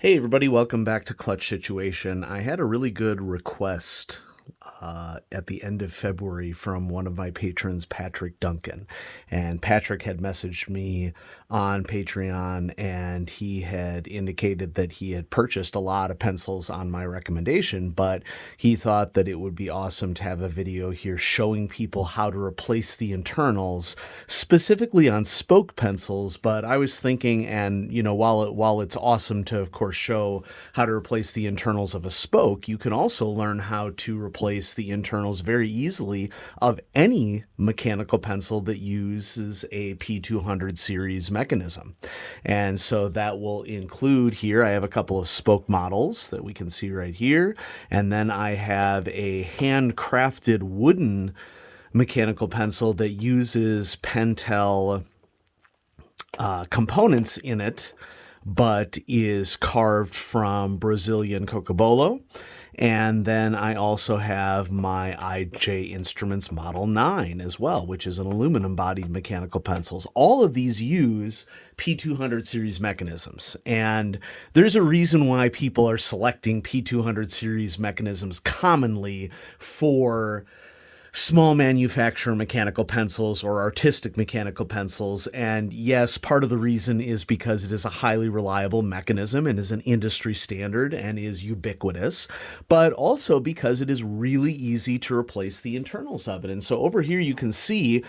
Hey everybody, welcome back to Clutch Situation. I had a really good request at the end of February from one of my patrons, Patrick Duncan. And Patrick had messaged me on Patreon and he had indicated that he had purchased a lot of pencils on my recommendation, but he thought that it would be awesome to have a video here showing people how to replace the internals, specifically on spoke pencils. But I was thinking, and while it's awesome to, of course, show how to replace the internals of a spoke, you can also learn how to replace the internals very easily of any mechanical pencil that uses a P200 series mechanism. And so that will include here, I have a couple of spoke models that we can see right here. And then I have a handcrafted wooden mechanical pencil that uses Pentel components in it, but is carved from Brazilian cocobolo. And then I also have my IJ Instruments Model 9 as well, which is an aluminum-bodied mechanical pencils. All of these use P200 series mechanisms. And there's a reason why people are selecting P200 series mechanisms commonly for small manufacturer mechanical pencils or artistic mechanical pencils. And yes, part of the reason is because it is a highly reliable mechanism and is an industry standard and is ubiquitous, but also because it is really easy to replace the internals of it. And so over here you can see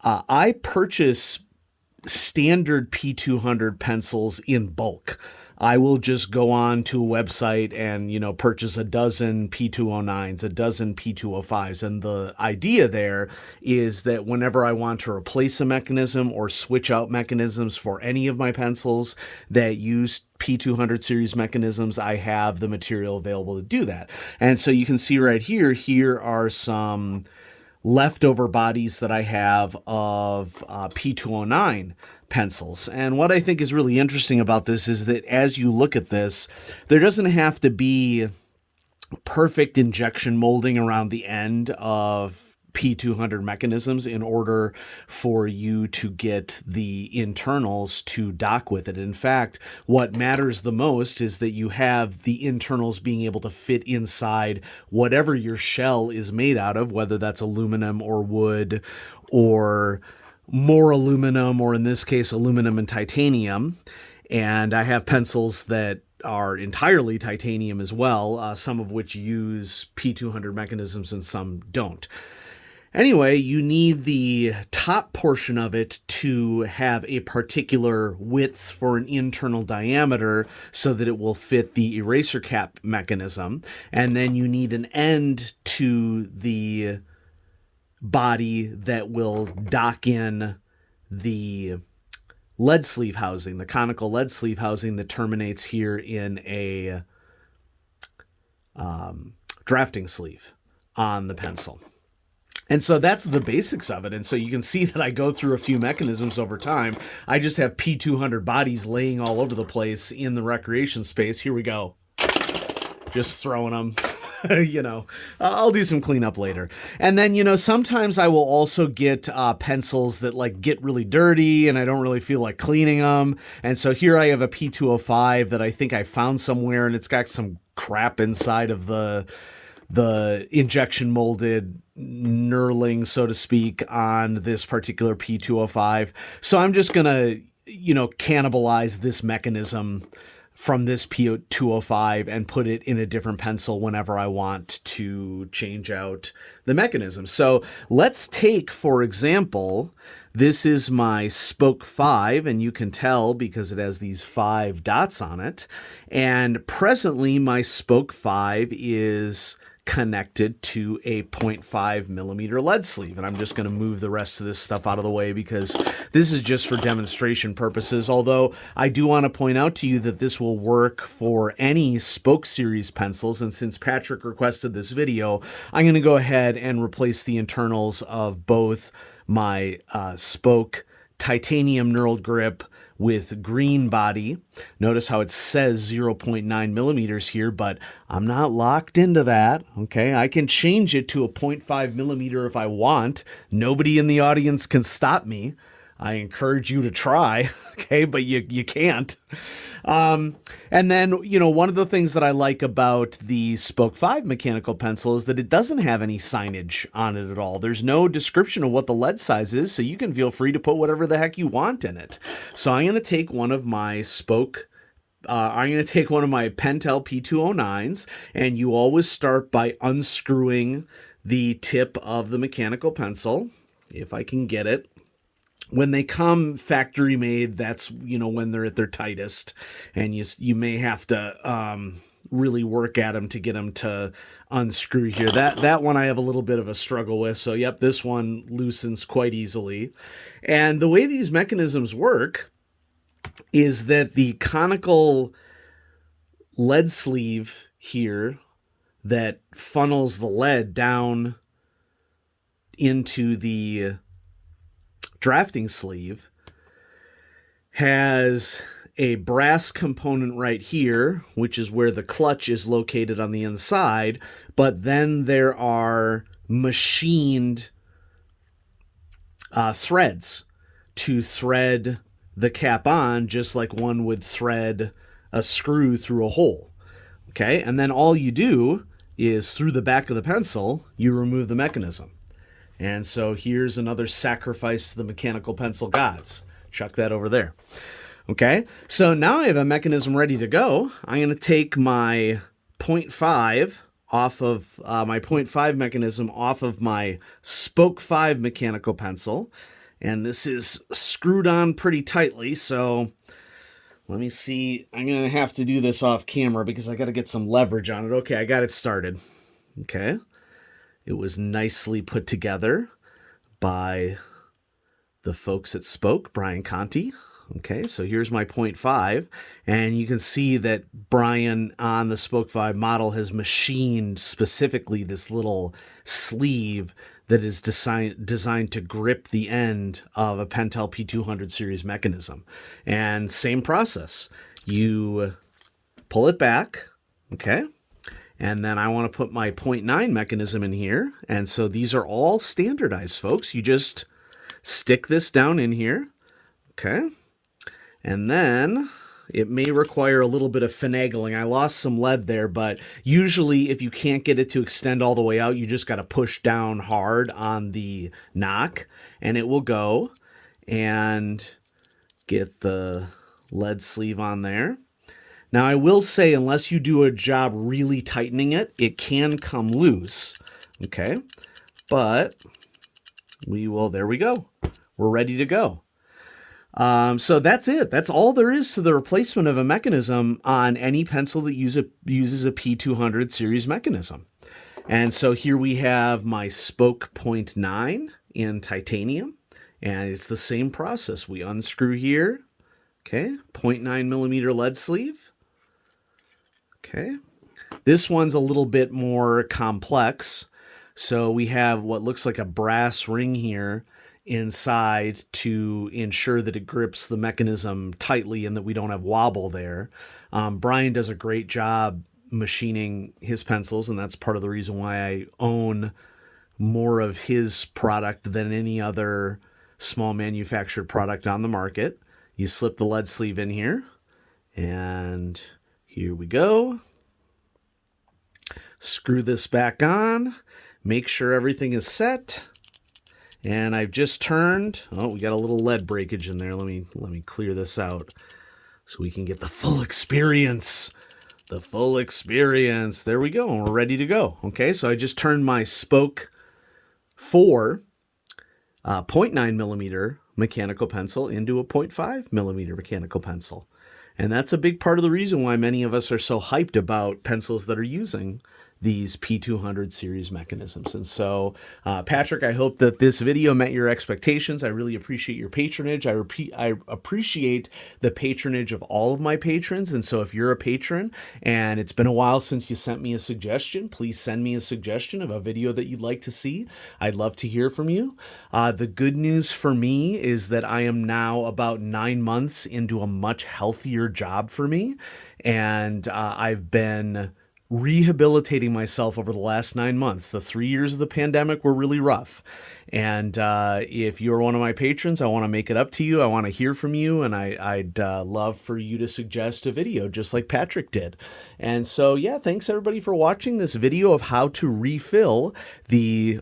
I purchase standard P200 pencils in bulk. I will just go on to a website and, purchase a dozen P209s, a dozen P205s. And the idea there is that whenever I want to replace a mechanism or switch out mechanisms for any of my pencils that use P200 series mechanisms, I have the material available to do that. And so you can see right here are some leftover bodies that I have of P209 pencils. And what I think is really interesting about this is that as you look at this, there doesn't have to be perfect injection molding around the end of P200 mechanisms in order for you to get the internals to dock with it. In fact, what matters the most is that you have the internals being able to fit inside whatever your shell is made out of, whether that's aluminum or wood or more aluminum, or in this case, aluminum and titanium. And I have pencils that are entirely titanium as well, some of which use P200 mechanisms and some don't. Anyway, you need the top portion of it to have a particular width for an internal diameter so that it will fit the eraser cap mechanism. And then you need an end to the body that will dock in the lead sleeve housing, the conical lead sleeve housing that terminates here in a drafting sleeve on the pencil. And so that's the basics of it. And so you can see that I go through a few mechanisms over time. I just have P200 bodies laying all over the place in the recreation space. Here we go. Just throwing them. I'll do some cleanup later. And then, sometimes I will also get pencils that get really dirty and I don't really feel like cleaning them. And so here I have a P205 that I think I found somewhere, and it's got some crap inside of the injection molded knurling, so to speak, on this particular P205. So I'm just going to, cannibalize this mechanism from this P205 and put it in a different pencil whenever I want to change out the mechanism. So let's take, for example, this is my spoke 5, and you can tell because it has these 5 dots on it. And presently my spoke 5 is connected to a 0.5 millimeter lead sleeve. And I'm just going to move the rest of this stuff out of the way because this is just for demonstration purposes. Although I do want to point out to you that this will work for any spoke series pencils. And since Patrick requested this video, I'm going to go ahead and replace the internals of both my spoke titanium knurled grip with green body. Notice how it says 0.9 millimeters here, but I'm not locked into that. Okay, I can change it to a 0.5 millimeter if I want. Nobody in the audience can stop me. I encourage you to try, okay, but you can't. And then, one of the things that I like about the Spoke 5 mechanical pencil is that it doesn't have any signage on it at all. There's no description of what the lead size is, so you can feel free to put whatever the heck you want in it. So I'm going to take one of my Pentel P209s, and you always start by unscrewing the tip of the mechanical pencil, if I can get it. When they come factory made, that's, when they're at their tightest, and you may have to really work at them to get them to unscrew here. That one I have a little bit of a struggle with. So yep, this one loosens quite easily. And the way these mechanisms work is that the conical lead sleeve here that funnels the lead down into the drafting sleeve has a brass component right here, which is where the clutch is located on the inside, but then there are machined threads to thread the cap on, just like one would thread a screw through a hole. Okay, and then all you do is through the back of the pencil, you remove the mechanism. And so here's another sacrifice to the mechanical pencil gods. Chuck that over there. Okay, so now I have a mechanism ready to go. I'm going to take my 0.5 off of my 0.5 mechanism off of my Spoke 5 mechanical pencil. And this is screwed on pretty tightly, so let me see. I'm going to have to do this off camera because I got to get some leverage on it. Okay, I got it started. Okay. It was nicely put together by the folks at Spoke, Brian Conti. Okay, so here's my 0.5, and you can see that Brian on the Spoke 5 model has machined specifically this little sleeve that is designed to grip the end of a Pentel P200 series mechanism. And same process. You pull it back, okay? And then I want to put my 0.9 mechanism in here. And so these are all standardized, folks. You just stick this down in here. Okay. And then it may require a little bit of finagling. I lost some lead there, but usually if you can't get it to extend all the way out, you just got to push down hard on the knock and it will go and get the lead sleeve on there. Now, I will say, unless you do a job really tightening it, it can come loose, okay? But there we go. We're ready to go. So that's it. That's all there is to the replacement of a mechanism on any pencil that uses a P200 series mechanism. And so here we have my Spoke 0.9 in titanium, and it's the same process. We unscrew here, okay, 0.9 millimeter lead sleeve. Okay, this one's a little bit more complex. So we have what looks like a brass ring here inside to ensure that it grips the mechanism tightly and that we don't have wobble there. Brian does a great job machining his pencils, and that's part of the reason why I own more of his product than any other small manufactured product on the market. You slip the lead sleeve in here, and here we go. Screw this back on. Make sure everything is set. And I've just turned. Oh, we got a little lead breakage in there. Let me clear this out so we can get the full experience. The full experience. There we go. And we're ready to go. Okay, so I just turned my Spoke 4 0.9 millimeter mechanical pencil into a 0.5 millimeter mechanical pencil. And that's a big part of the reason why many of us are so hyped about pencils that are using these P200 series mechanisms. And so, Patrick, I hope that this video met your expectations. I really appreciate your patronage. I appreciate the patronage of all of my patrons. And so if you're a patron and it's been a while since you sent me a suggestion, please send me a suggestion of a video that you'd like to see. I'd love to hear from you. The good news for me is that I am now about 9 months into a much healthier job for me. And I've been rehabilitating myself over the last 9 months. The 3 years of the pandemic were really rough. And if you're one of my patrons, I want to make it up to you. I want to hear from you, and I'd love for you to suggest a video just like Patrick did. And so, yeah, thanks everybody for watching this video of how to refill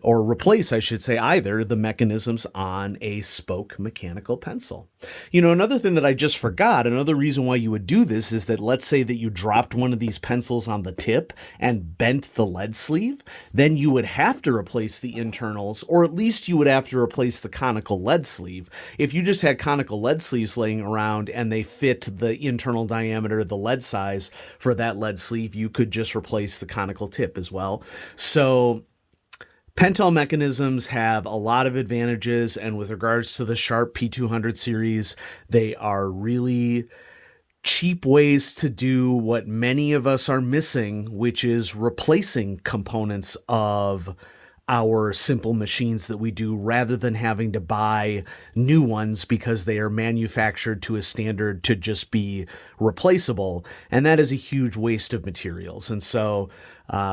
or replace, I should say, either the mechanisms on a spoke mechanical pencil. You know, another thing that I just forgot, another reason why you would do this is that let's say that you dropped one of these pencils on the tip and bent the lead sleeve, then you would have to replace the internals, or at least you would have to replace the conical lead sleeve. If you just had conical lead sleeves laying around and they fit the internal diameter, the lead size for that lead sleeve, you could just replace the conical tip as well. So Pentel mechanisms have a lot of advantages, and with regards to the Sharp P200 series, they are really cheap ways to do what many of us are missing, which is replacing components of our simple machines that we do rather than having to buy new ones because they are manufactured to a standard to just be replaceable. And that is a huge waste of materials. And so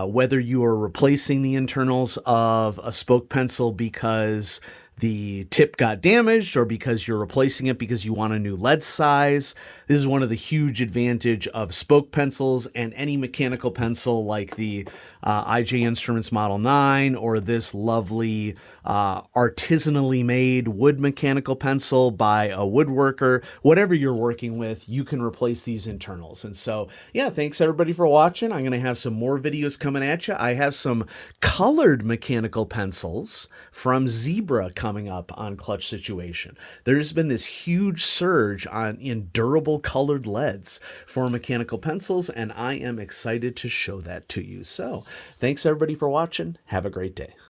whether you are replacing the internals of a spoke pencil because the tip got damaged or because you're replacing it because you want a new lead size, this is one of the huge advantage of spoke pencils, and any mechanical pencil like the IJ Instruments Model 9 or this lovely artisanally made wood mechanical pencil by a woodworker, whatever you're working with, you can replace these internals. And so, yeah, thanks everybody for watching. I'm going to have some more videos coming at you. I have some colored mechanical pencils from Zebra coming up on Clutch Situation. There's been this huge surge in durable colored leads for mechanical pencils, and I am excited to show that to you. So thanks everybody for watching. Have a great day.